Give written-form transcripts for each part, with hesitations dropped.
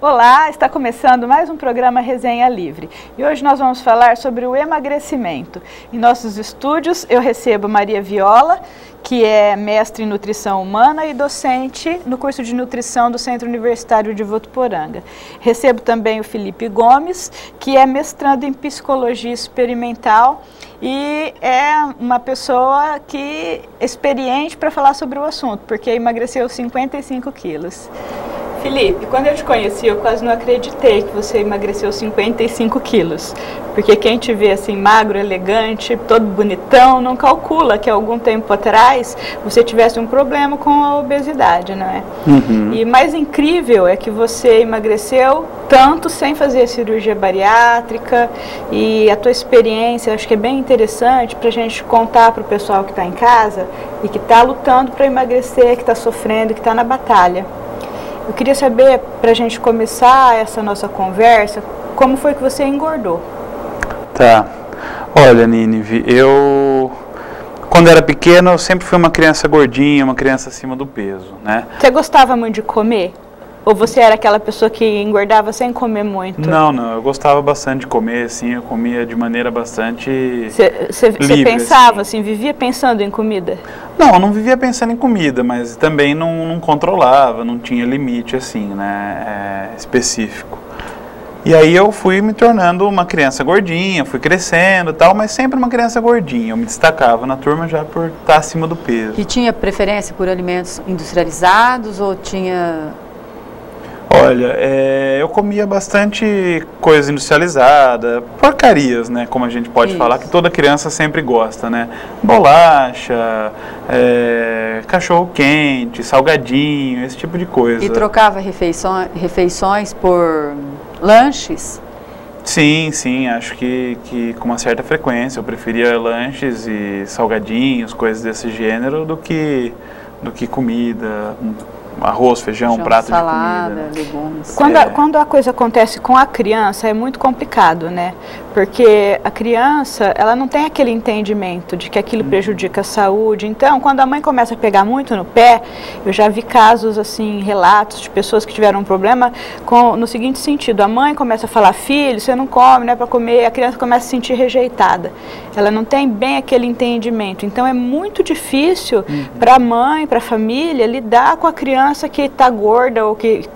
Olá, está começando mais um programa Resenha Livre e hoje nós vamos falar sobre o emagrecimento. Em nossos estúdios eu recebo Maria Viola, que é mestre em nutrição humana e docente no curso de nutrição do Centro Universitário de Votuporanga. Recebo também o Felipe Gomes, que é mestrando em psicologia experimental e é uma pessoa que é experiente para falar sobre o assunto, porque emagreceu 55 quilos. Felipe, quando eu te conheci, eu quase não acreditei que você emagreceu 55 quilos. Porque quem te vê assim magro, elegante, todo bonitão, não calcula que há algum tempo atrás você tivesse um problema com a obesidade, não é? E mais incrível é que você emagreceu tanto sem fazer cirurgia bariátrica, e a tua experiência acho que é bem interessante para a gente contar para o pessoal que está em casa e que está lutando para emagrecer, que está sofrendo, que está na batalha. Eu queria saber, para a gente começar essa nossa conversa, como foi que você engordou? Tá. Olha, Nínive, quando era pequeno, eu sempre fui uma criança gordinha, uma criança acima do peso, né? Você gostava muito de comer? Ou você era aquela pessoa que engordava sem comer muito? Não, eu gostava bastante de comer, assim, eu comia de maneira bastante Você pensava, assim, vivia pensando em comida? Não, eu não vivia pensando em comida, mas também não controlava, não tinha limite, assim, né, específico. E aí eu fui me tornando uma criança gordinha, fui crescendo e tal, mas sempre uma criança gordinha. Eu me destacava na turma já por estar acima do peso. E tinha preferência por alimentos industrializados ou tinha... Olha, eu comia bastante coisa industrializada, porcarias, né, como a gente pode falar, que toda criança sempre gosta, né, bolacha, cachorro-quente, salgadinho, esse tipo de coisa. E trocava refeições por lanches? Sim, acho que com uma certa frequência, eu preferia lanches e salgadinhos, coisas desse gênero, do que comida, arroz, feijão, prato salada, de comida. Legumes. Quando a coisa acontece com a criança é muito complicado, né? Porque a criança, ela não tem aquele entendimento de que aquilo prejudica a saúde. Então, quando a mãe começa a pegar muito no pé, eu já vi casos, assim, relatos de pessoas que tiveram um problema no seguinte sentido: a mãe começa a falar, filho, você não come, não é para comer, a criança começa a se sentir rejeitada. Ela não tem bem aquele entendimento. Então, é muito difícil para a mãe, para a família, lidar com a criança que está gorda ou que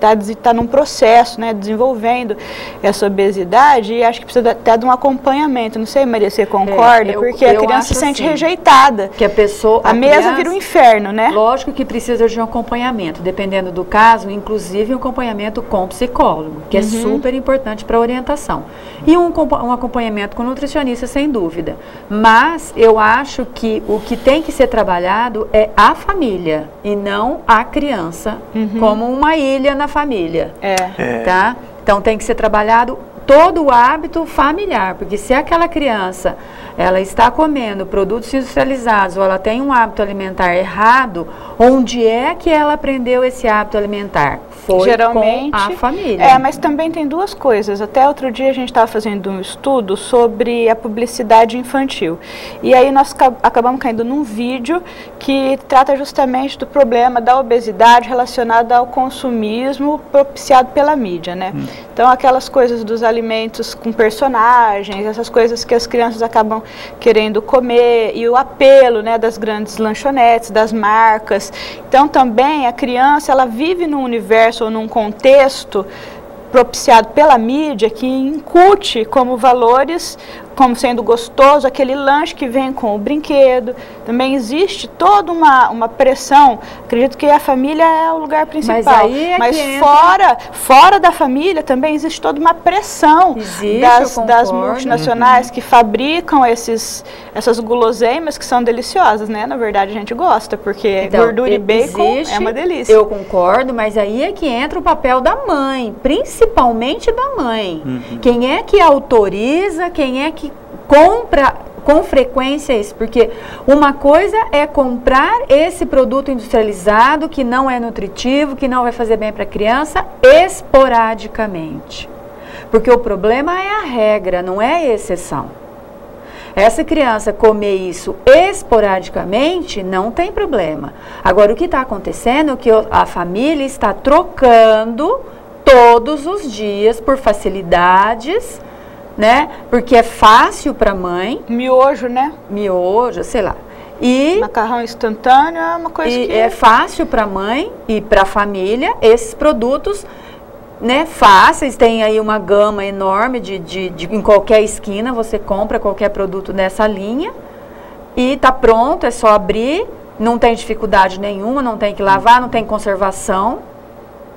está num processo, né, desenvolvendo essa obesidade, e acho que precisa até de um acompanhamento. Não sei, Maria, você concorda? Porque a criança se sente rejeitada. Que a mesa vira um inferno, né? Lógico que precisa de um acompanhamento, dependendo do caso, inclusive um acompanhamento com psicólogo, que é super importante para a orientação. E um acompanhamento com nutricionista, sem dúvida. Mas eu acho que o que tem que ser trabalhado é a família e não a criança, como uma ilha na família. Tá? Então tem que ser trabalhado todo o hábito familiar, porque se aquela criança ela está comendo produtos industrializados ou ela tem um hábito alimentar errado, onde é que ela aprendeu esse hábito alimentar? Foi geralmente com a família. Mas também tem duas coisas. Até outro dia a gente estava fazendo um estudo sobre a publicidade infantil. E aí nós acabamos caindo num vídeo que trata justamente do problema da obesidade relacionada ao consumismo propiciado pela mídia, né? Então aquelas coisas dos alimentos com personagens, essas coisas que as crianças acabam querendo comer, e o apelo, né, das grandes lanchonetes, das marcas. Então também a criança, ela vive num universo ou num contexto propiciado pela mídia que incute como valores como sendo gostoso, aquele lanche que vem com o brinquedo. Também existe toda uma pressão. Acredito que a família é o lugar principal. Mas, aí é que fora da família também existe toda uma pressão das multinacionais que fabricam essas guloseimas que são deliciosas, né? Na verdade, a gente gosta, porque gordura e bacon é uma delícia. Eu concordo, mas aí é que entra o papel da mãe, principalmente da mãe. Quem é que autoriza, quem é que compra com frequência isso? Porque uma coisa é comprar esse produto industrializado que não é nutritivo, que não vai fazer bem para a criança, esporadicamente. Porque o problema é a regra, não é a exceção. Essa criança comer isso esporadicamente não tem problema. Agora, o que está acontecendo é que a família está trocando todos os dias por facilidades, né? Porque é fácil para a mãe. Miojo, né? Miojo, sei lá. E macarrão instantâneo é uma coisa que é fácil para a mãe e para a família. Esses produtos, né, fáceis, tem aí uma gama enorme em qualquer esquina, você compra qualquer produto dessa linha e tá pronto, é só abrir, não tem dificuldade nenhuma, não tem que lavar, não tem conservação.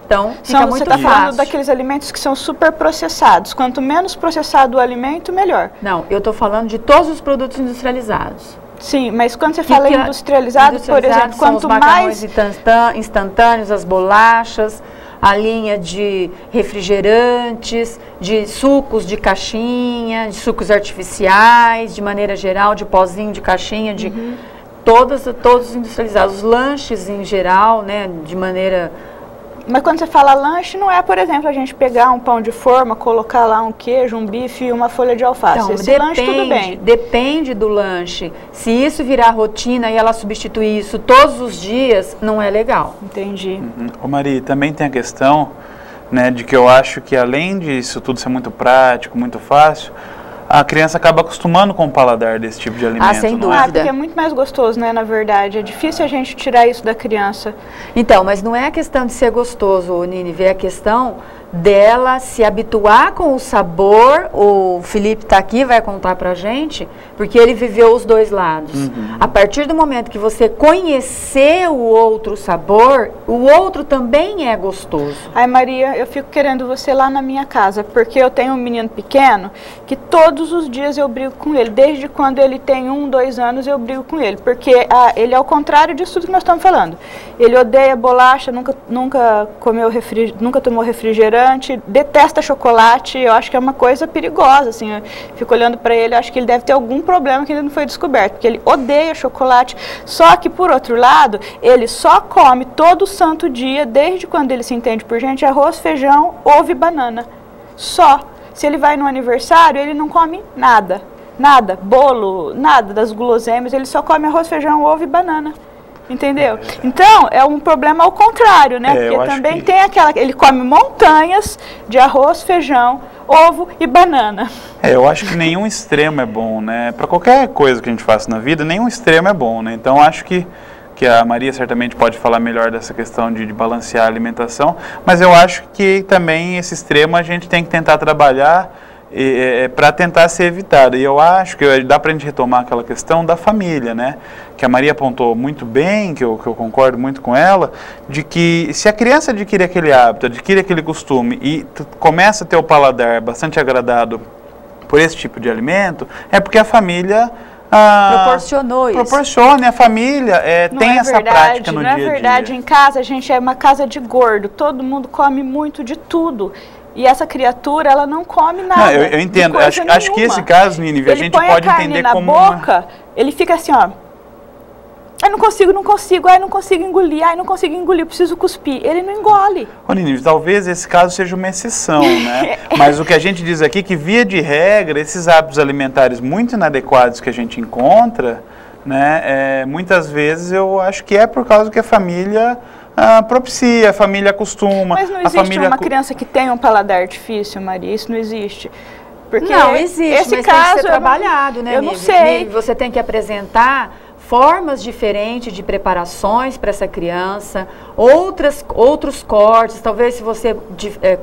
Então, fica muito fácil. Você está falando daqueles alimentos que são super processados. Quanto menos processado o alimento, melhor. Não, eu estou falando de todos os produtos industrializados. Sim, mas quando você fala industrializado, por exemplo, quanto mais instantâneos, as bolachas, a linha de refrigerantes, de sucos de caixinha, de sucos artificiais, de maneira geral, de pozinho de caixinha, de todos industrializados. Os lanches em geral, né, de maneira... Mas quando você fala lanche, não é, por exemplo, a gente pegar um pão de forma, colocar lá um queijo, um bife e uma folha de alface. Então, esse lanche tudo bem. Depende do lanche. Se isso virar rotina e ela substituir isso todos os dias, não é legal. Entendi. Ô Maria, também tem a questão, né, de que eu acho que além disso tudo ser muito prático, muito fácil, a criança acaba acostumando com o paladar desse tipo de alimento. Sem dúvida. Porque é muito mais gostoso, né, na verdade. É difícil a gente tirar isso da criança. Então, mas não é a questão de ser gostoso, Nínive, é a questão dela se habituar com o sabor. O Felipe está aqui, vai contar pra gente, porque ele viveu os dois lados. A partir do momento que você conhecer o outro sabor, o outro também é gostoso. Ai, Maria, eu fico querendo você lá na minha casa, porque eu tenho um menino pequeno que todos os dias eu brigo com ele. Desde quando ele tem 1, 2 anos eu brigo com ele, porque ele é o contrário disso tudo que nós estamos falando. Ele odeia bolacha, nunca tomou refrigerante, detesta chocolate. Eu acho que é uma coisa perigosa, assim. Eu fico olhando para ele, acho que ele deve ter algum problema que ainda não foi descoberto, porque ele odeia chocolate. Só que, por outro lado, ele só come todo santo dia, desde quando ele se entende por gente, arroz, feijão, ovo e banana. Só. Se ele vai no aniversário, ele não come nada. Nada, bolo, nada das guloseimas, ele só come arroz, feijão, ovo e banana. Entendeu? Então, é um problema ao contrário, né? Porque também tem ele come montanhas de arroz, feijão, ovo e banana. Eu acho que nenhum extremo é bom, né? Para qualquer coisa que a gente faça na vida, nenhum extremo é bom, né? Então, acho que a Maria certamente pode falar melhor dessa questão de balancear a alimentação, mas eu acho que também esse extremo a gente tem que tentar trabalhar para tentar ser evitado. E eu acho que dá para a gente retomar aquela questão da família, né? Que a Maria apontou muito bem, que eu concordo muito com ela, de que se a criança adquire aquele hábito, adquire aquele costume e começa a ter o paladar bastante agradado por esse tipo de alimento, é porque a família proporcionou isso. Proporciona, a família tem essa prática no dia a dia. Não é verdade, em casa a gente é uma casa de gordo, todo mundo come muito de tudo. E essa criatura, ela não come nada. Não, eu entendo. Acho que esse caso, Nínive, a gente pode entender como... Ele põe a carne na boca, ele fica assim, ó. Ai, não consigo engolir, preciso cuspir. Ele não engole. Ô, Nínive, talvez esse caso seja uma exceção, né? Mas o que a gente diz aqui, que via de regra, esses hábitos alimentares muito inadequados que a gente encontra, né? Muitas vezes eu acho que é por causa que a família... propicia, a família acostuma. Mas não existe uma criança que tenha um paladar difícil, Maria? Isso não existe? Porque não existe, esse mas caso tem que ser trabalhado, né, eu não sei. Você tem que apresentar formas diferentes de preparações para essa criança, outros cortes, talvez se você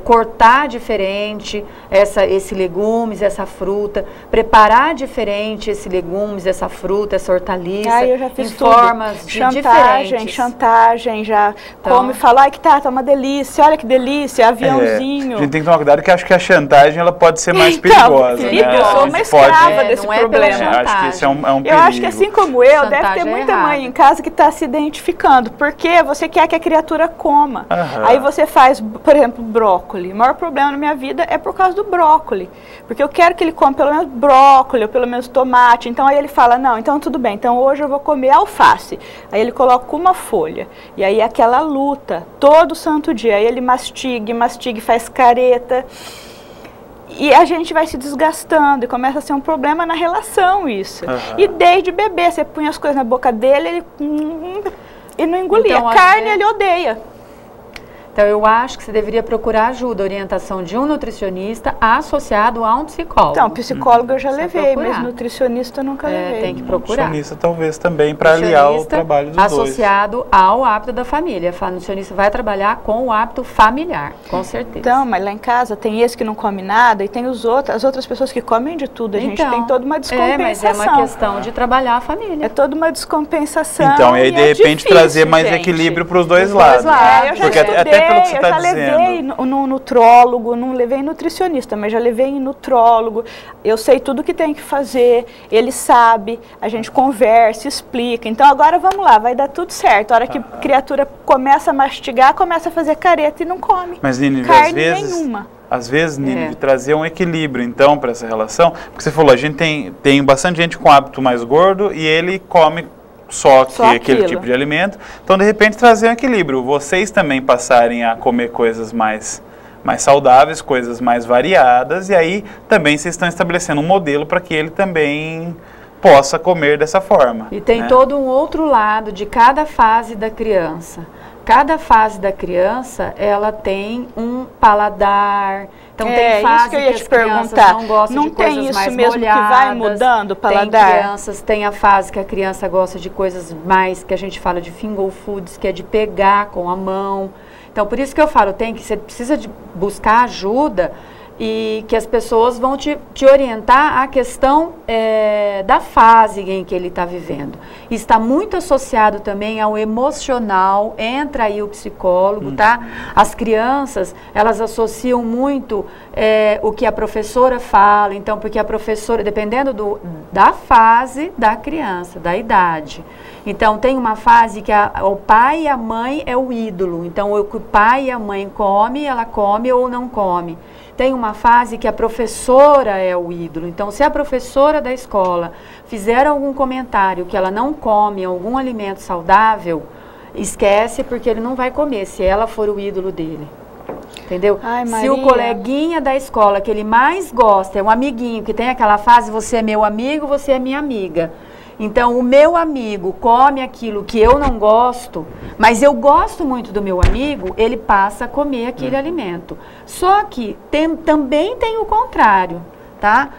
cortar diferente esse legumes, essa fruta, preparar diferente esse legumes, essa fruta, essa hortaliça, eu já fiz em tudo. formas diferentes. Chantagem, já come e fala, ai que tá uma delícia, olha que delícia, aviãozinho. A gente tem que tomar cuidado, porque acho que a chantagem ela pode ser mais perigosa. Felipe, né? eu sou uma escrava desse problema. Eu acho que isso é um perigo. Eu acho que assim como eu, deve ter muita mãe em casa que está se identificando, porque você quer que a criatura coma. Aí você faz, por exemplo, brócolis. O maior problema na minha vida é por causa do brócolis, porque eu quero que ele coma pelo menos brócolis, ou pelo menos tomate. Então aí ele fala, não, então tudo bem, então hoje eu vou comer alface. Aí ele coloca uma folha, e aí aquela luta, todo santo dia, aí ele mastiga, faz careta. E a gente vai se desgastando e começa a ser um problema na relação isso. E desde bebê, você punha as coisas na boca dele, ele não engolia. Então, carne ele odeia. Então, eu acho que você deveria procurar ajuda, orientação de um nutricionista associado a um psicólogo. Então, psicólogo eu já levei, mas nutricionista eu nunca levei. Tem que procurar. Nutricionista talvez também, para aliar o trabalho dos associado ao hábito da família. A nutricionista vai trabalhar com o hábito familiar, com certeza. Então, mas lá em casa tem esse que não come nada e tem as outras pessoas que comem de tudo. A gente tem toda uma descompensação. Mas é uma questão de trabalhar a família. É toda uma descompensação. Então, e aí de repente difícil, trazer mais equilíbrio para os dois lados. Eu já levei no nutrólogo, não levei em nutricionista, mas já levei em nutrólogo. Eu sei tudo que tem que fazer, ele sabe, a gente conversa, explica. Então agora vamos lá, vai dar tudo certo. A hora que a criatura começa a mastigar, começa a fazer careta e não come. Mas, Nínive, às vezes, Nínive, trazer um equilíbrio, então, para essa relação, porque você falou, a gente tem bastante gente com hábito mais gordo e ele come só aquele tipo de alimento. Então, de repente, trazer um equilíbrio. Vocês também passarem a comer coisas mais saudáveis, coisas mais variadas, e aí também vocês estão estabelecendo um modelo para que ele também possa comer dessa forma. E tem todo um outro lado de cada fase da criança. Cada fase da criança, ela tem um paladar. Então tem fase que eu ia te perguntar. Não gostam de coisas mais molhadas. Não tem isso mesmo que vai mudando o paladar? Tem a fase que a criança gosta de coisas mais, que a gente fala de finger foods, que é de pegar com a mão. Então por isso que eu falo, você precisa de buscar ajuda e que as pessoas vão te orientar à questão da fase em que ele está vivendo. Está muito associado também ao emocional, entra aí o psicólogo, tá? As crianças, elas associam muito o que a professora fala, então, porque a professora, dependendo da fase da criança, da idade. Então, tem uma fase que o pai e a mãe é o ídolo, então, o que o pai e a mãe come, ela come ou não come. Tem uma fase que a professora é o ídolo. Então, se a professora da escola fizer algum comentário que ela não come algum alimento saudável, esquece, porque ele não vai comer, se ela for o ídolo dele. Entendeu? Se o coleguinha da escola que ele mais gosta é um amiguinho, que tem aquela fase, você é meu amigo, você é minha amiga. Então, o meu amigo come aquilo que eu não gosto, mas eu gosto muito do meu amigo, ele passa a comer aquele alimento. Só que também tem o contrário, tá?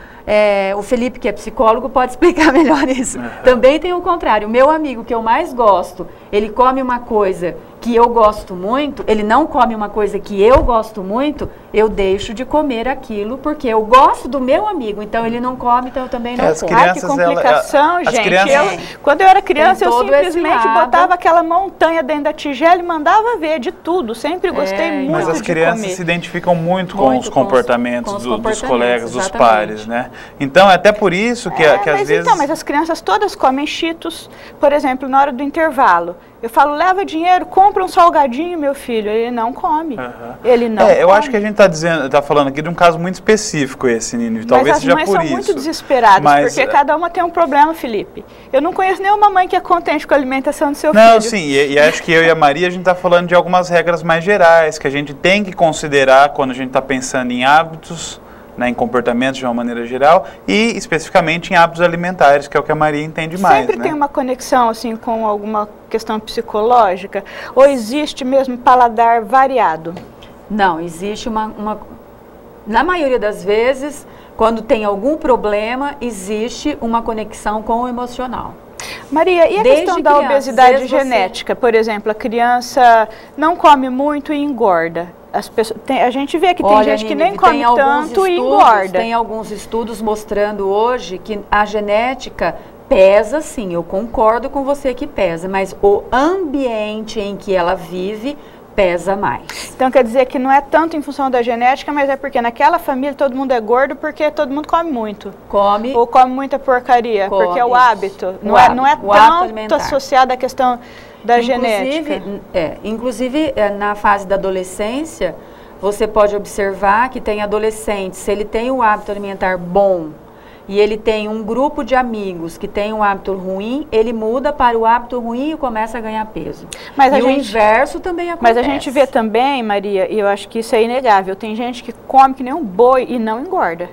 O Felipe, que é psicólogo, pode explicar melhor isso. Também tem o contrário. O meu amigo que eu mais gosto, ele come uma coisa que eu gosto muito, ele não come uma coisa que eu gosto muito, eu deixo de comer aquilo, porque eu gosto do meu amigo, então ele não come, então eu também não como. Ai, que complicação, gente. Quando eu era criança, eu simplesmente botava aquela montanha dentro da tigela e mandava ver de tudo, sempre gostei muito de comer. Mas as crianças se identificam muito com os comportamentos dos colegas, dos pares, né? Então, é até por isso que às vezes... Mas as crianças todas comem Cheetos, por exemplo, na hora do intervalo. Eu falo, leva dinheiro, compra um salgadinho, meu filho. Ele não come. Ele não come. Eu acho que a gente está falando aqui de um caso muito específico esse, Nínive. Talvez seja por isso. Mas as mães são muito desesperadas, porque cada uma tem um problema, Felipe. Eu não conheço nenhuma mãe que é contente com a alimentação do seu filho. Não, sim. E acho que eu e a Maria, a gente está falando de algumas regras mais gerais, que a gente tem que considerar quando a gente está pensando em hábitos, em comportamentos de uma maneira geral e especificamente em hábitos alimentares, que é o que a Maria entende mais. Sempre tem uma conexão assim com alguma questão psicológica ou existe mesmo paladar variado? Não, existe na maioria das vezes, quando tem algum problema, existe uma conexão com o emocional. Maria, e a questão da obesidade genética? Por exemplo, a criança não come muito e engorda. A gente vê que tem gente que nem come tanto e engorda. Tem alguns estudos mostrando hoje que a genética pesa, sim, eu concordo com você que pesa, mas o ambiente em que ela vive pesa mais. Então quer dizer que não é tanto em função da genética, mas é porque naquela família todo mundo é gordo porque todo mundo come muito. Come. Ou come muita porcaria, come, porque é o hábito. Não é tanto associado à questão da genética. Inclusive, na fase da adolescência, você pode observar que tem adolescentes, se ele tem um hábito alimentar bom, e ele tem um grupo de amigos que tem um hábito ruim, ele muda para o hábito ruim e começa a ganhar peso. O inverso também acontece. Mas a gente vê também, Maria, e eu acho que isso é inegável, tem gente que come que nem um boi e não engorda.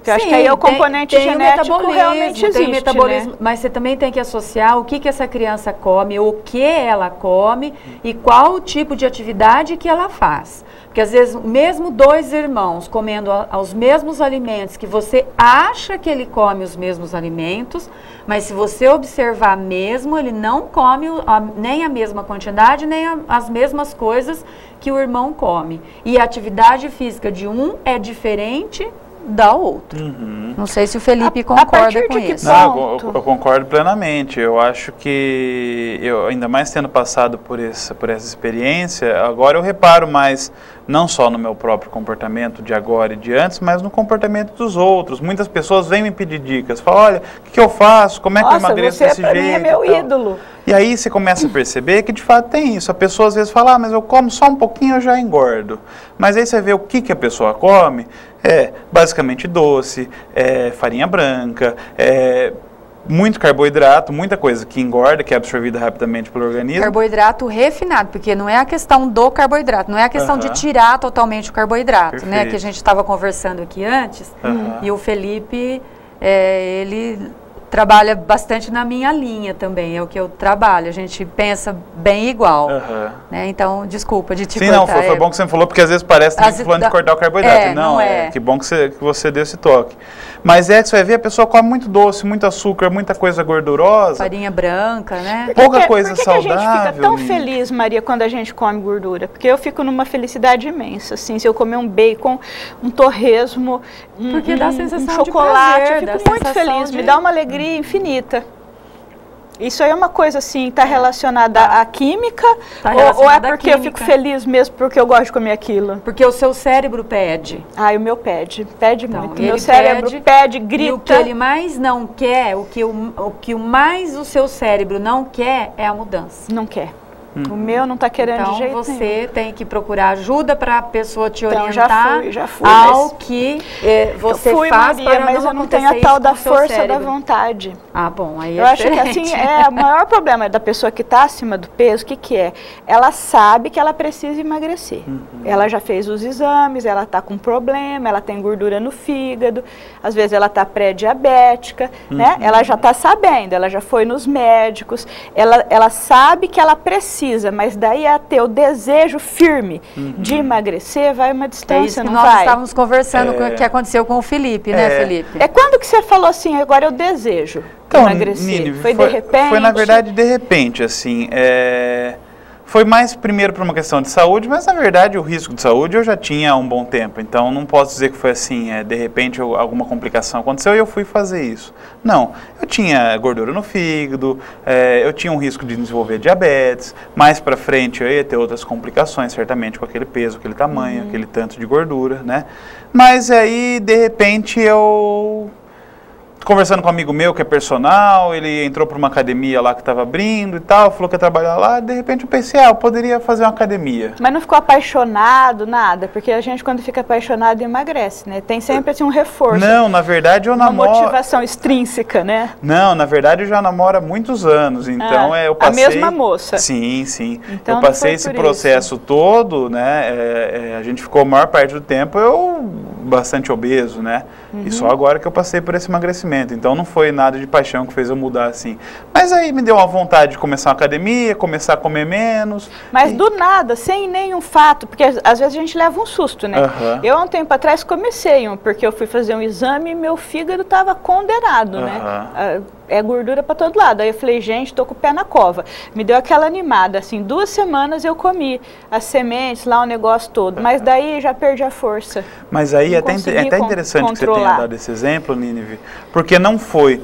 Eu acho que aí o componente genético realmente existe, tem metabolismo, né? Mas você também tem que associar o que essa criança come, o que ela come e qual o tipo de atividade que ela faz. Porque às vezes, mesmo dois irmãos comendo os mesmos alimentos, que você acha que ele come os mesmos alimentos, mas se você observar mesmo, ele não come nem a mesma quantidade, nem as mesmas coisas que o irmão come. E a atividade física de um é diferente da outra. Não sei se o Felipe concorda com isso. Não, eu concordo plenamente. Eu acho que, ainda mais tendo passado por essa experiência, agora eu reparo mais, não só no meu próprio comportamento de agora e de antes, mas no comportamento dos outros. Muitas pessoas vêm me pedir dicas, falam, olha, o que eu faço? Como é que eu emagreço desse jeito? Mim é meu ídolo. E aí você começa a perceber que de fato tem isso. A pessoa às vezes fala, mas eu como só um pouquinho, eu já engordo. Mas aí você vê o que a pessoa come, basicamente doce, farinha branca, muito carboidrato, muita coisa que engorda, que é absorvida rapidamente pelo organismo. Carboidrato refinado, porque não é a questão do carboidrato, não é a questão de tirar totalmente o carboidrato, né? Que a gente estava conversando aqui antes, e o Felipe, ele trabalha bastante na minha linha também, é o que eu trabalho, a gente pensa bem igual, né? Então, desculpa de te cortar. Sim, não, foi bom que você falou, porque às vezes parece que a gente falando de cortar o carboidrato. Não, que bom que você deu esse toque. Mas que você vai ver, a pessoa come muito doce, muito açúcar, muita coisa gordurosa. Farinha branca, né? Pouca coisa saudável. Por que a gente fica tão feliz, Maria, quando a gente come gordura? Porque eu fico numa felicidade imensa, assim, se eu comer um bacon, um torresmo, dá sensação um chocolate, de prazer, eu fico muito feliz, me dá uma alegria infinita. Isso aí é uma coisa assim, está relacionada à química, ou é porque eu fico feliz mesmo porque eu gosto de comer aquilo? Porque o seu cérebro pede. O meu pede muito. O meu cérebro pede, grita. E o que ele mais não quer, o que mais o seu cérebro não quer é a mudança. Não quer. O meu não está querendo de jeito nenhum. Então você tem que procurar ajuda para a pessoa te orientar já fui, ao que você faz, Maria, mas eu não tenho a tal da força da vontade. Bom, aí eu acho que assim, o maior problema da pessoa que está acima do peso, o que é? Ela sabe que ela precisa emagrecer. Ela já fez os exames, ela está com problema, ela tem gordura no fígado, às vezes ela está pré-diabética, né? Ela já está sabendo, ela já foi nos médicos, ela sabe que ela precisa, mas daí a ter o desejo firme de emagrecer, vai uma distância, não vai? Nós estávamos conversando com o que aconteceu com o Felipe, né, Felipe? Quando que você falou assim, agora eu desejo emagrecer? Nini, foi de repente? Foi, na verdade, de repente, assim, foi mais primeiro por uma questão de saúde, mas na verdade o risco de saúde eu já tinha há um bom tempo, então não posso dizer que foi assim, de repente alguma complicação aconteceu e eu fui fazer isso. Não, eu tinha gordura no fígado, eu tinha um risco de desenvolver diabetes, mais pra frente eu ia ter outras complicações, certamente com aquele peso, aquele tamanho, aquele tanto de gordura, né? Mas aí, de repente, eu... conversando com um amigo meu que é personal, ele entrou para uma academia lá que estava abrindo e tal, falou que ia trabalhar lá, de repente eu pensei, eu poderia fazer uma academia. Mas não ficou apaixonado, nada? Porque a gente quando fica apaixonado emagrece, né? Tem sempre assim um reforço. Não, na verdade eu namoro... Uma motivação extrínseca, né? Não, na verdade eu já namoro há muitos anos, então eu passei... A mesma moça? Sim. Então, eu passei esse processo todo, né? A gente ficou a maior parte do tempo, eu bastante obeso, né? E só agora que eu passei por esse emagrecimento. Então não foi nada de paixão que fez eu mudar assim. Mas aí me deu uma vontade de começar uma academia, começar a comer menos. Mas do nada, sem nenhum fato, porque às vezes a gente leva um susto, né? Eu há um tempo atrás comecei porque eu fui fazer um exame e meu fígado estava condenado, né? É gordura para todo lado. Aí eu falei, gente, tô com o pé na cova. Me deu aquela animada, assim, 2 semanas eu comi as sementes lá, o negócio todo. Mas daí já perdi a força. Mas aí é até interessante que você tenha dado esse exemplo, Nínive, porque não foi...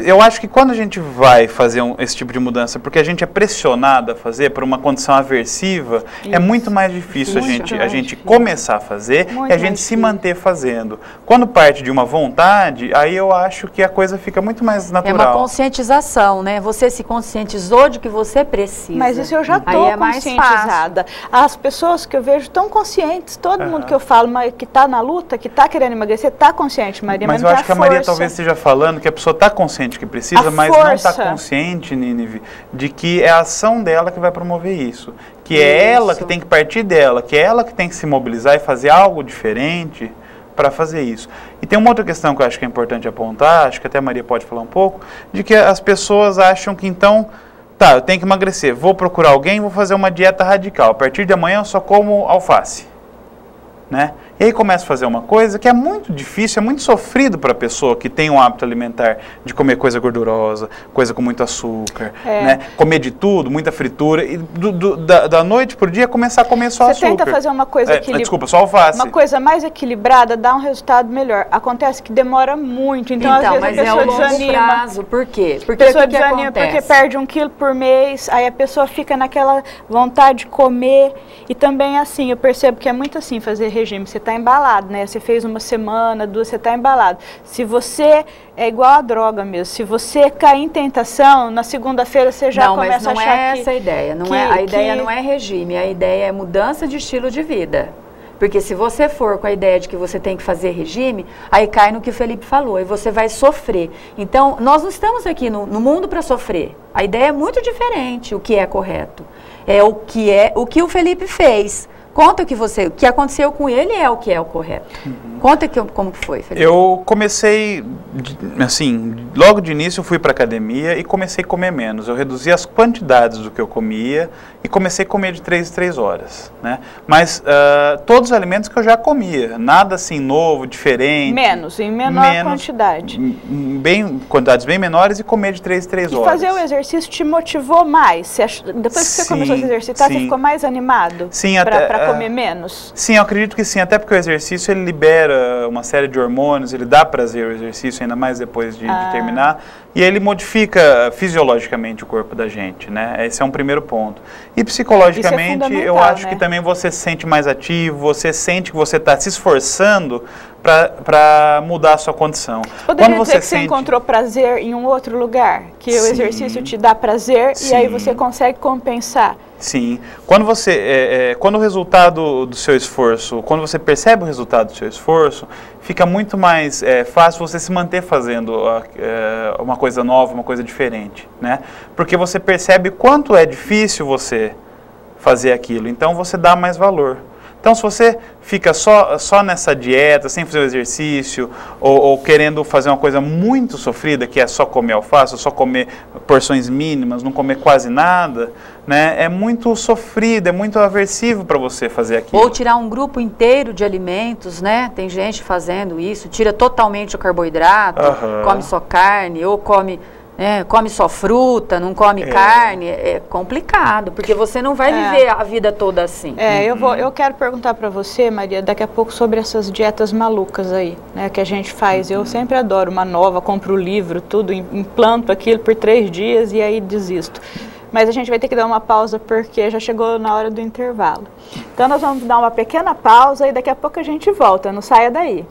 Eu acho que quando a gente vai fazer esse tipo de mudança, porque a gente é pressionado a fazer por uma condição aversiva, é muito mais difícil a gente começar a fazer e a gente se manter fazendo. Quando parte de uma vontade, aí eu acho que a coisa fica muito mais natural. É uma conscientização, né? Você se conscientizou de que você precisa. Mas isso eu já estou conscientizada. As pessoas que eu vejo estão conscientes, todo mundo que eu falo, mas que está na luta, que está querendo emagrecer, está consciente, Maria. Mas eu acho que a Maria talvez esteja falando que a pessoa está consciente que precisa, mas não está consciente, Nínive, de que é a ação dela que vai promover isso. Que é ela que tem que partir dela, que é ela que tem que se mobilizar e fazer algo diferente para fazer isso. E tem uma outra questão que eu acho que é importante apontar, acho que até a Maria pode falar um pouco, de que as pessoas acham que então, tá, eu tenho que emagrecer, vou procurar alguém, vou fazer uma dieta radical, a partir de amanhã eu só como alface, né? E aí começa a fazer uma coisa que é muito difícil, é muito sofrido para a pessoa que tem um hábito alimentar de comer coisa gordurosa, coisa com muito açúcar, né? Comer de tudo, muita fritura, e da noite pro dia começar a comer só açúcar. Você tenta fazer uma coisa equilibrada. Desculpa, só alface. Uma coisa mais equilibrada dá um resultado melhor. Acontece que demora muito, então às vezes a pessoa desanima. Prazo. Por quê? Porque a pessoa desanima porque perde 1 quilo por mês, aí a pessoa fica naquela vontade de comer. E também assim, eu percebo que é muito assim fazer regime. Você está embalado, né? Você fez 1 semana, 2, você está embalado. Se você é igual a droga mesmo, se você cair em tentação, na segunda-feira você já começa a achar que... Não, mas não é essa a ideia. A ideia não é regime, a ideia é mudança de estilo de vida. Porque se você for com a ideia de que você tem que fazer regime, aí cai no que o Felipe falou, e você vai sofrer. Então, nós não estamos aqui no mundo para sofrer. A ideia é muito diferente, o que é correto. É o que o Felipe fez. Conta o que aconteceu com ele é o que é o correto. Conta como que foi, Felipe. Eu comecei, assim, logo de início eu fui para academia e comecei a comer menos. Eu reduzi as quantidades do que eu comia e comecei a comer de 3 em 3 horas, né? Mas todos os alimentos que eu já comia, nada assim novo, diferente. Menos, em menor quantidade. Quantidades bem menores e comer de 3 em 3 horas. E fazer o exercício te motivou mais? Depois que você começou a se exercitar, você ficou mais animado? Sim, para comer menos? Sim, eu acredito que sim, até porque o exercício ele libera uma série de hormônios, ele dá prazer ao exercício, ainda mais depois de terminar, e ele modifica fisiologicamente o corpo da gente, né? Esse é um primeiro ponto. E psicologicamente, eu acho que também você se sente mais ativo, você sente que você está se esforçando para mudar a sua condição. Poderia dizer que você encontrou prazer em um outro lugar? Que o exercício te dá prazer e aí você consegue compensar? Sim. Quando o resultado do seu esforço, quando você percebe o resultado do seu esforço, fica muito mais fácil você se manter fazendo uma coisa nova, uma coisa diferente, né? Porque você percebe quanto é difícil você fazer aquilo, então você dá mais valor. Então, se você fica só nessa dieta, sem fazer o exercício, ou querendo fazer uma coisa muito sofrida, que é só comer alface, ou só comer porções mínimas, não comer quase nada, né, é muito sofrido, é muito aversivo para você fazer aquilo. Ou tirar um grupo inteiro de alimentos, né? Tem gente fazendo isso, tira totalmente o carboidrato, come só carne, ou come só fruta, não come carne, é complicado, porque você não vai viver a vida toda assim. Eu quero perguntar para você, Maria, daqui a pouco sobre essas dietas malucas aí, né, que a gente faz. Eu sempre adoro uma nova, compro o livro, tudo, implanto aquilo por 3 dias e aí desisto. Mas a gente vai ter que dar uma pausa porque já chegou na hora do intervalo. Então nós vamos dar uma pequena pausa e daqui a pouco a gente volta, não saia daí.